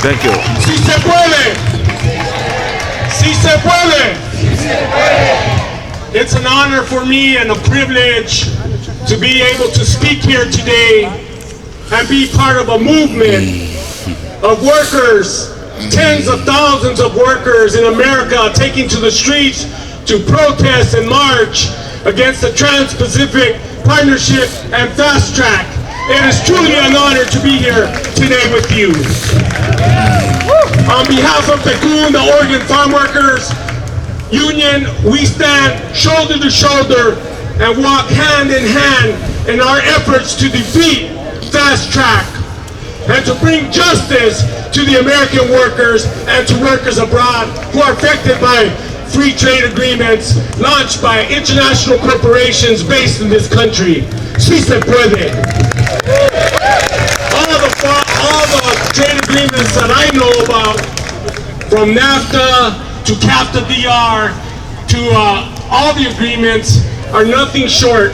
Thank you. Si se puede. Si se puede. It's an honor for me and a privilege to be able to speak here today and be part of a movement of workers, tens of thousands of workers in America taking to the streets to protest and march against the Trans-Pacific Partnership and Fast Track. It is truly an honor to be here today with you. On behalf of PECUN, the Oregon Farm Workers Union, we stand shoulder to shoulder and walk hand in hand in our efforts to defeat Fast Track and to bring justice to the American workers and to workers abroad who are affected by free trade agreements launched by international corporations based in this country. Si se puede. All the trade agreements that I know about, from NAFTA to CAFTA-DR to all the agreements, are nothing short,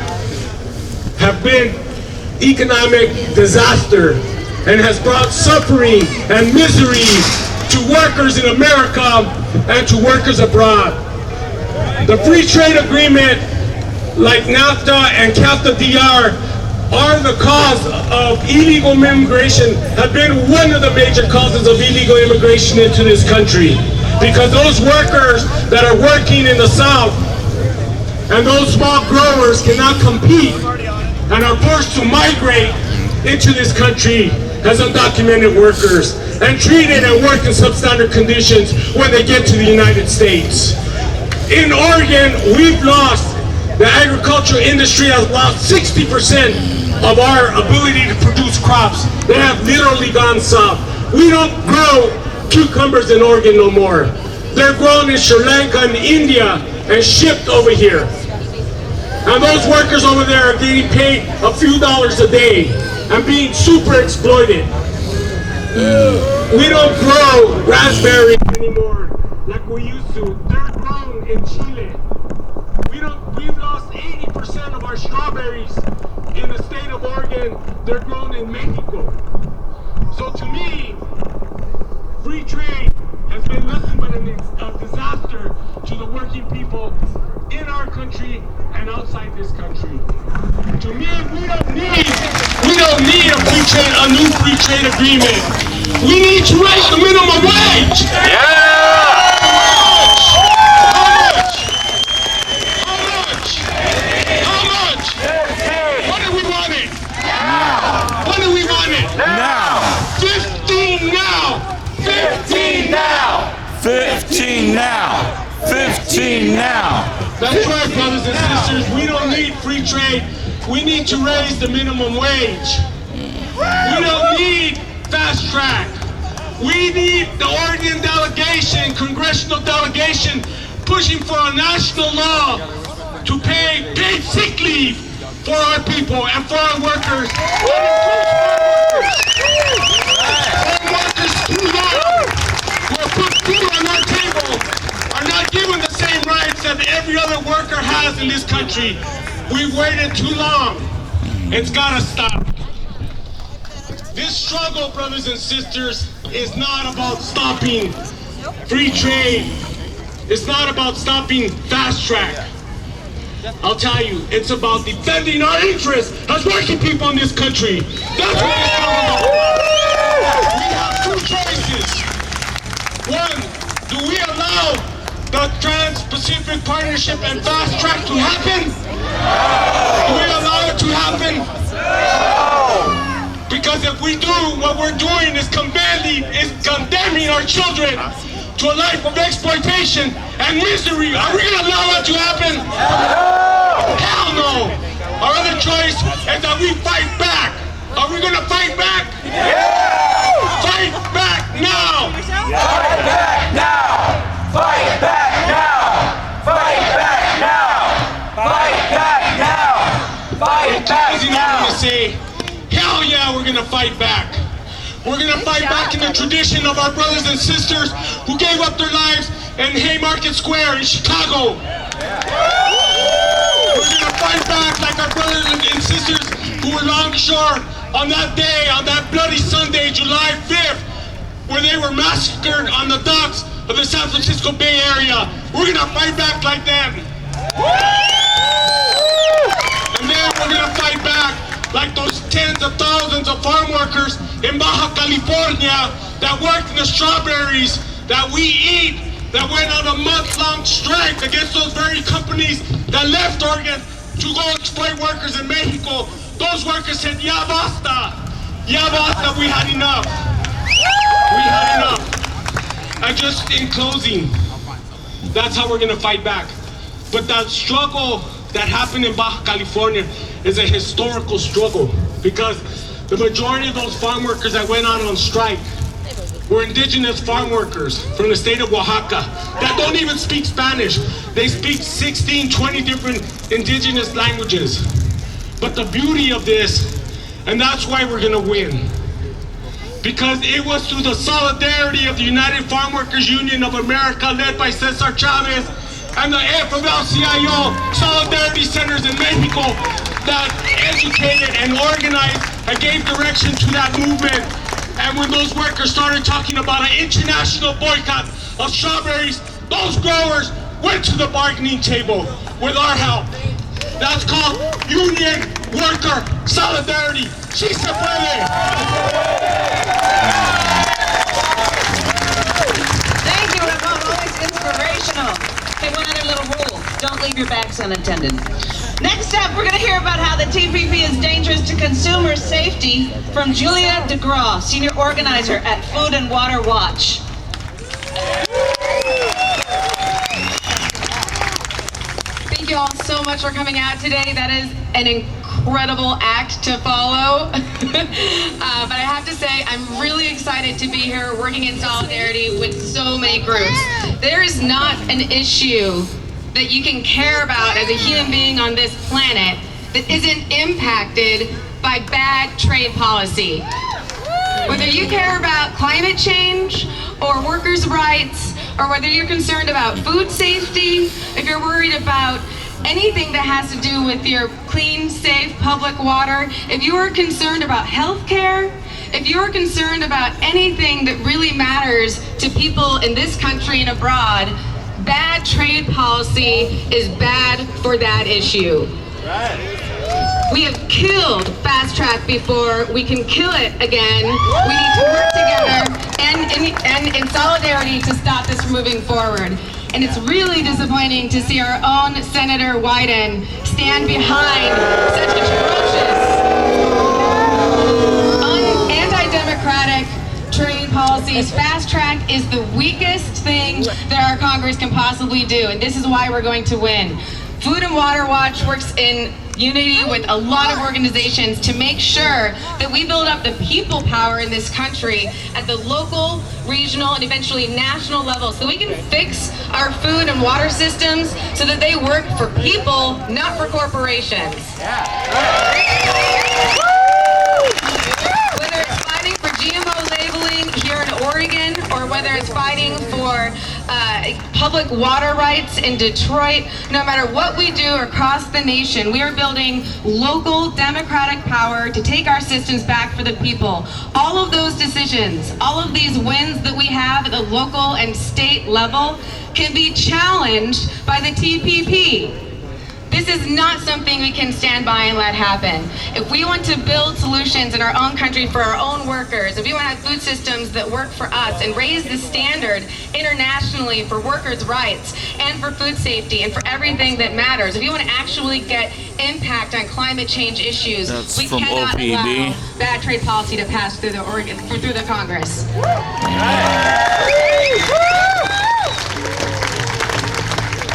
have been economic disaster and has brought suffering and misery to workers in America and to workers abroad. The free trade agreement like NAFTA and CAFTA-DR are the cause of illegal immigration, have been one of the major causes of illegal immigration into this country. Because those workers that are working in the South and those small growers cannot compete and are forced to migrate into this country as undocumented workers and treated and work in substandard conditions when they get to the United States. In Oregon, we've lost, the agricultural industry has lost 60% of our ability to produce crops. They have literally gone south. We don't grow cucumbers in Oregon no more. They're grown in Sri Lanka and India and shipped over here. And those workers over there are getting paid a few dollars a day and being super exploited. We don't grow raspberries anymore like we used to. They're grown in Chile. We've lost 80% of our strawberries in the state of Oregon. They're grown in Mexico. So to me, free trade has been nothing but a disaster to the working people in our country and outside this country. To me, we don't need a new free trade agreement. We need to raise the minimum wage. How much? When do we want it? Now. When do we want it? Now. 15 now. 15 now. 15 now. 15 now. That's right, brothers and sisters. We don't need free trade. We need to raise the minimum wage. We don't need fast track. We need the Oregon delegation, congressional delegation, pushing for a national law to pay paid sick leave for our people and for our workers. Workers who are put food on our table are not given the same rights that every other worker has in this country. We've waited too long. It's gotta stop. This struggle, brothers and sisters, is not about stopping free trade. It's not about stopping fast track. I'll tell you, it's about defending our interests as working people in this country. That's what it's all about. We have two choices. One, do we allow the Trans-Pacific Partnership and Fast Track to happen? Do we allow it to happen? Because if we do, what we're doing is condemning our children to a life of exploitation and misery. Are we going to allow that to happen? Hell no! Our other choice is that we fight back. Are we going to fight back? Fight back now! Fight back now! Fight back now! Fight back now! Fight back now! Fight back now! I'm going to say, hell yeah, we're going to fight back. We're going to fight back in the tradition of our brothers and sisters who gave up their lives in Haymarket Square in Chicago. We're going to fight back like our brothers and sisters who were longshore on that day, on that bloody Sunday, July 5th, where they were massacred on the docks of the San Francisco Bay Area. We're gonna fight back like them. And then we're gonna fight back like those tens of thousands of farm workers in Baja California that worked in the strawberries that we eat, that went on a month-long strike against those very companies that left Oregon to go exploit workers in Mexico. Those workers said, ya basta, we had enough. We had enough. And just in closing, that's how we're gonna fight back. But that struggle that happened in Baja California is a historical struggle because the majority of those farm workers that went out on strike were indigenous farm workers from the state of Oaxaca that don't even speak Spanish. They speak 16, 20 different indigenous languages. But the beauty of this, and that's why we're gonna win, because it was through the solidarity of the United Farm Workers Union of America led by Cesar Chavez and the FMLCIO Solidarity Centers in Mexico that educated and organized and gave direction to that movement. And when those workers started talking about an international boycott of strawberries, those growers went to the bargaining table with our help. That's called union worker solidarity. Sí se puede. Thank you, Ramon. Always inspirational. Hey, one other little rule. Don't leave your bags unattended. Next up, we're going to hear about how the TPP is dangerous to consumer safety from Julia DeGraw, Senior Organizer at Food and Water Watch. Thank you all so much for coming out today. That is an incredible act to follow. But I have to say, I'm really excited to be here working in solidarity with so many groups. There is not an issue that you can care about as a human being on this planet that isn't impacted by bad trade policy. Whether you care about climate change or workers' rights, or whether you're concerned about food safety, if you're worried about anything that has to do with your clean, safe public water, if you are concerned about healthcare, if you are concerned about anything that really matters to people in this country and abroad, bad trade policy is bad for that issue. We have killed fast track before. We can kill it again. We need to work together and in solidarity to stop this from moving forward. And it's really disappointing to see our own Senator Wyden stand behind such atrocious, anti-democratic trade policies. Fast track is the weakest thing that our Congress can possibly do, and this is why we're going to win. Food and Water Watch works in unity with a lot of organizations to make sure that we build up the people power in this country at the local, regional, and eventually national level so we can fix our food and water systems so that they work for people, not for corporations. Whether it's fighting for GMO labeling here in Oregon, or whether it's fighting for public water rights in Detroit, no matter what we do across the nation, we are building local democratic power to take our systems back for the people. All of those decisions, all of these wins that we have at the local and state level can be challenged by the TPP. This is not something we can stand by and let happen. If we want to build solutions in our own country for our own workers, if we want to have food systems that work for us and raise the standard internationally for workers' rights and for food safety and for everything that matters, if you want to actually get impact on climate change issues, we cannot allow bad trade policy to pass through the Congress.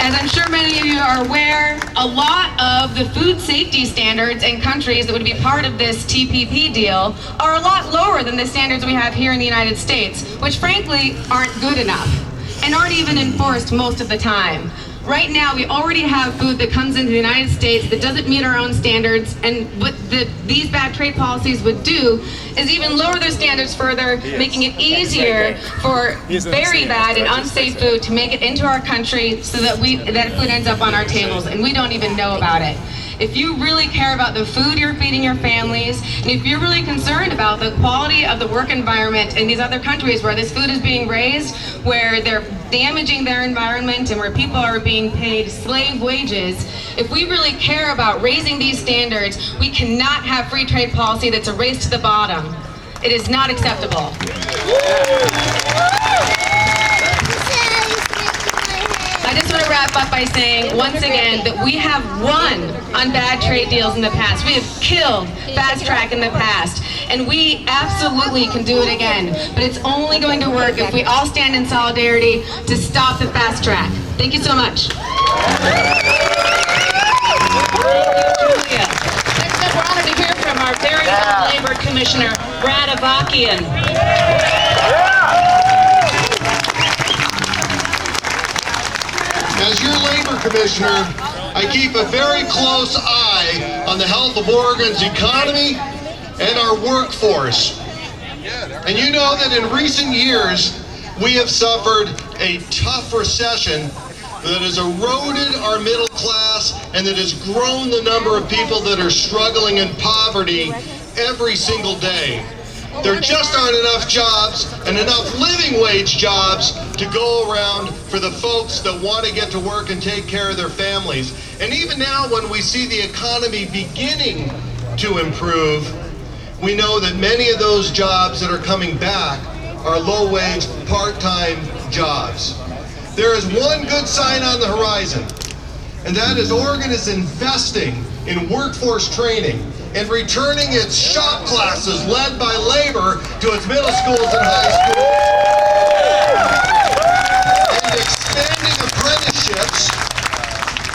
As I'm sure many of you are aware, a lot of the food safety standards in countries that would be part of this TPP deal are a lot lower than the standards we have here in the United States, which frankly aren't good enough and aren't even enforced most of the time. Right now, we already have food that comes into the United States that doesn't meet our own standards, and what these bad trade policies would do is even lower their standards further, making it easier for very bad and unsafe food to make it into our country so that food ends up on our tables and we don't even know about it. if you really care about the food you're feeding your families, and if you're really concerned about the quality of the work environment in these other countries where this food is being raised, where they're damaging their environment and where people are being paid slave wages, if we really care about raising these standards, we cannot have free trade policy that's a race to the bottom. It is not acceptable. I just want to wrap up by saying, once again, that we have won on bad trade deals in the past. We have killed fast track in the past. And we absolutely can do it again. But it's only going to work if we all stand in solidarity to stop the fast track. Thank you so much. Julia. Next up, we're honored to hear from our very own Labor Commissioner, Brad Avakian. As your labor commissioner, I keep a very close eye on the health of Oregon's economy and our workforce. And you know that in recent years, we have suffered a tough recession that has eroded our middle class and that has grown the number of people that are struggling in poverty every single day. There just aren't enough jobs and enough living wage jobs to go around for the folks that want to get to work and take care of their families. And even now, when we see the economy beginning to improve, we know that many of those jobs that are coming back are low-wage, part-time jobs. There is one good sign on the horizon, and that is Oregon is investing in workforce training and returning its shop classes led by labor to its middle schools and high schools. And expanding apprenticeships,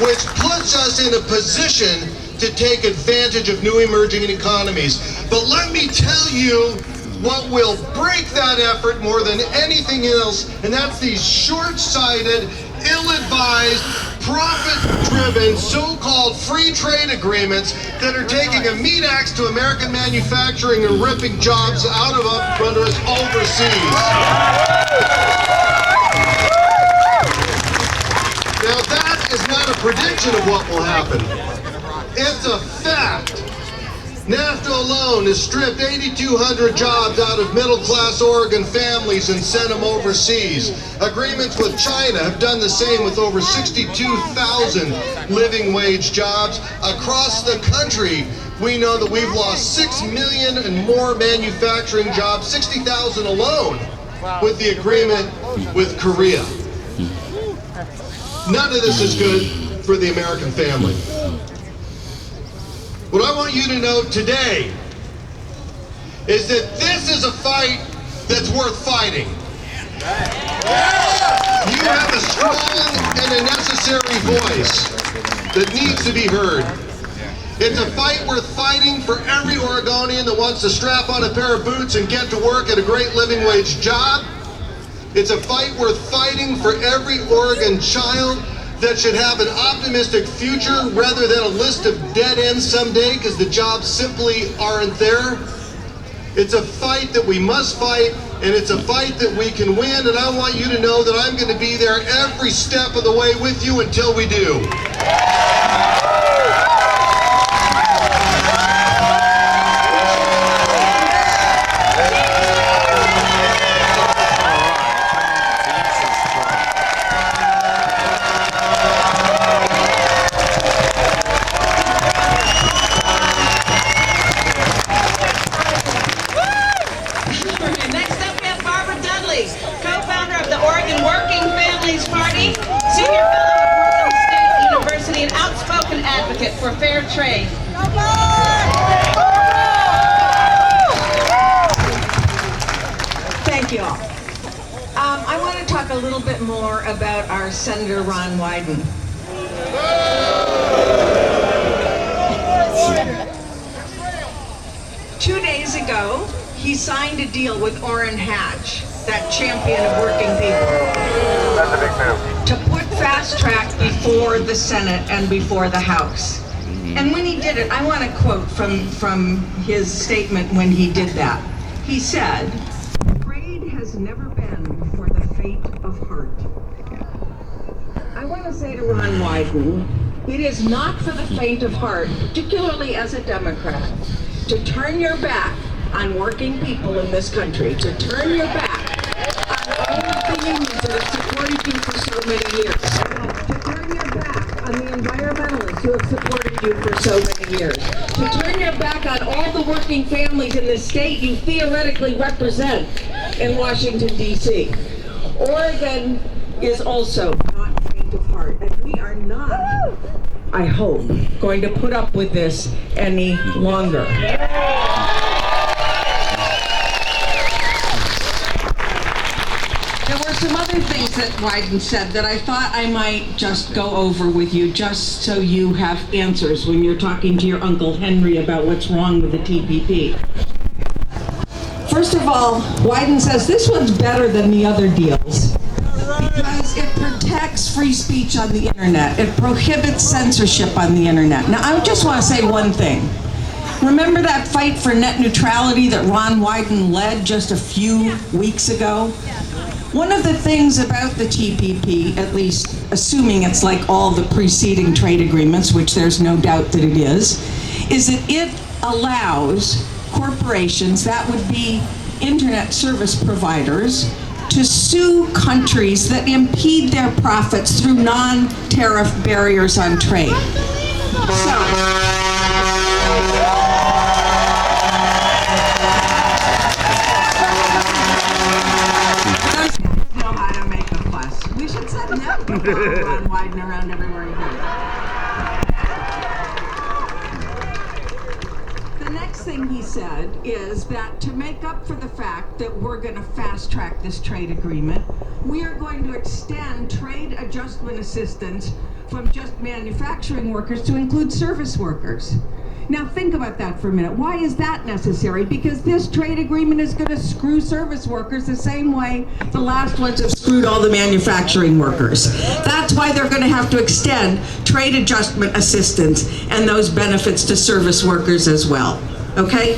which puts us in a position to take advantage of new emerging economies. But let me tell you what will break that effort more than anything else, and that's these short-sighted, ill-advised, profit-driven, so-called free trade agreements that are taking a meat axe to American manufacturing and ripping jobs out of under us overseas. Now that is not a prediction of what will happen. It's a fact. NAFTA alone has stripped 8,200 jobs out of middle-class Oregon families and sent them overseas. Agreements with China have done the same with over 62,000 living wage jobs. Across the country, we know that we've lost 6 million and more manufacturing jobs, 60,000 alone, with the agreement with Korea. None of this is good for the American family. What I want you to know today is that this is a fight that's worth fighting. You have a strong and a necessary voice that needs to be heard. It's a fight worth fighting for every Oregonian that wants to strap on a pair of boots and get to work at a great living wage job. It's a fight worth fighting for every Oregon child that should have an optimistic future rather than a list of dead ends someday because the jobs simply aren't there. It's a fight that we must fight, and it's a fight that we can win, and I want you to know that I'm going to be there every step of the way with you until we do. Co-founder of the Oregon Working Families Party, senior fellow at Portland State University, and outspoken advocate for fair trade. Thank you all. I want to talk a little bit more about our Senator Ron Wyden. 2 days ago, he signed a deal with Orrin Hatch, that champion of working people, to put fast track before the Senate and before the House. And when he did it, I want to quote from his statement when he did that. He said, "Trade has never been for the faint of heart." I want to say to Ron Wyden, It is not for the faint of heart, particularly as a Democrat, to turn your back on working people in this country, to turn your back on all of the unions that have supported you for so many years, to turn your back on the environmentalists who have supported you for so many years, to turn your back on all the working families in the state you theoretically represent in Washington, D.C. Oregon is also not faint of heart, and we are not, I hope, going to put up with this any longer. There were some other things that Wyden said that I thought I might just go over with you, just so you have answers when you're talking to your Uncle Henry about what's wrong with the TPP. First of all, Wyden says this one's better than the other deals because it protects free speech on the internet. It prohibits censorship on the internet. Now, I just want to say one thing. Remember that fight for net neutrality that Ron Wyden led just a few weeks ago? One of the things about the TPP, at least assuming it's like all the preceding trade agreements, which there's no doubt that it is that it allows corporations, that would be internet service providers, to sue countries that impede their profits through non-tariff barriers on trade. Know how to make a fuss. We should send them Ron Wyden around everywhere he goes. The next thing he said is that to make up for the fact that we're going to fast track this trade agreement, we are going to extend trade adjustment assistance from just manufacturing workers to include service workers. Now think about that for a minute. Why is that necessary? Because this trade agreement is going to screw service workers the same way the last ones have screwed all the manufacturing workers. That's why they're going to have to extend trade adjustment assistance and those benefits to service workers as well. Okay?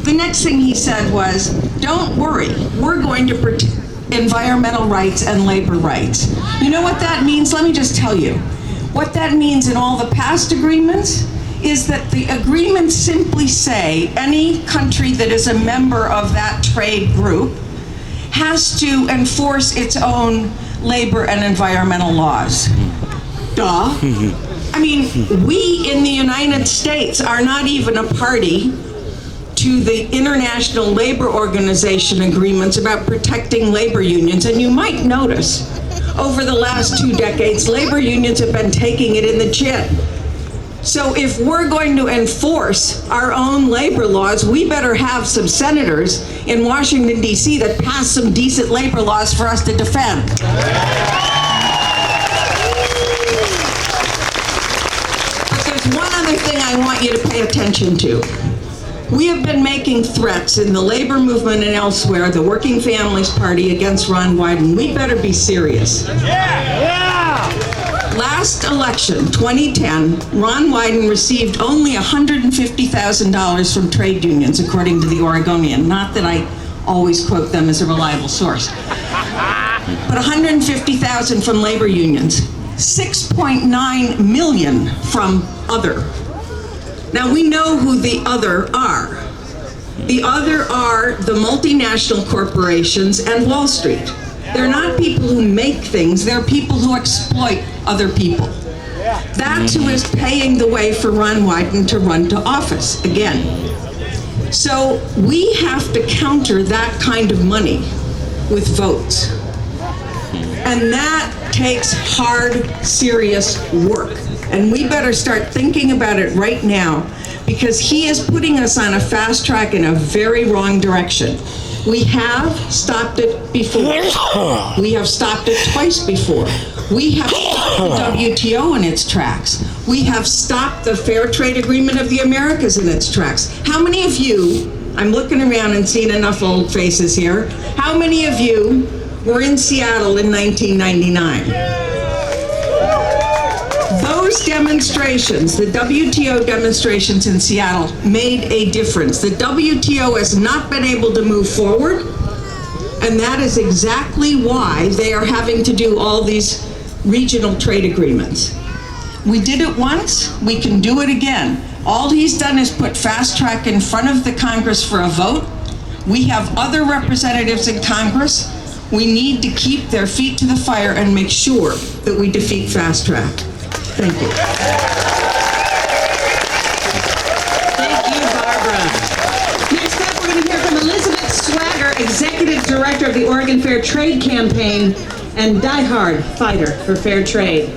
The next thing he said was, don't worry, we're going to protect environmental rights and labor rights. You know what that means? Let me just tell you. What that means in all the past agreements is that the agreements simply say any country that is a member of that trade group has to enforce its own labor and environmental laws. Duh. I mean, we in the United States are not even a party to the International Labor Organization agreements about protecting labor unions, and you might notice over the last 2 decades, labor unions have been taking it in the chin. So if we're going to enforce our own labor laws, we better have some senators in Washington, D.C. that pass some decent labor laws for us to defend. But there's one other thing I want you to pay attention to. We have been making threats in the labor movement and elsewhere, the Working Families Party, against Ron Wyden. We better be serious. Last election, 2010, Ron Wyden received only $150,000 from trade unions, according to the Oregonian. Not that I always quote them as a reliable source. But $150,000 from labor unions, $6.9 million from other. Now we know who the other are. The other are the multinational corporations and Wall Street. They're not people who make things, they're people who exploit other people. That's who is paying the way for Ron Wyden to run to office again. So we have to counter that kind of money with votes. And that takes hard, serious work. And we better start thinking about it right now, because he is putting us on a fast track in a very wrong direction. We have stopped it before. We have stopped it twice before. We have stopped the WTO in its tracks. We have stopped the Fair Trade Agreement of the Americas in its tracks. How many of you, I'm looking around and seeing enough old faces here, how many of you were in Seattle in 1999? Those demonstrations, the WTO demonstrations in Seattle, made a difference. The WTO has not been able to move forward, and that is exactly why they are having to do all these regional trade agreements. We did it once, we can do it again. All he's done is put fast track in front of the Congress for a vote. We have other representatives in Congress. We need to keep their feet to the fire and make sure that we defeat fast track. Thank you. Thank you, Barbara. Next up, we're going to hear from Elizabeth Swagger, Executive Director of the Oregon Fair Trade Campaign and diehard fighter for fair trade.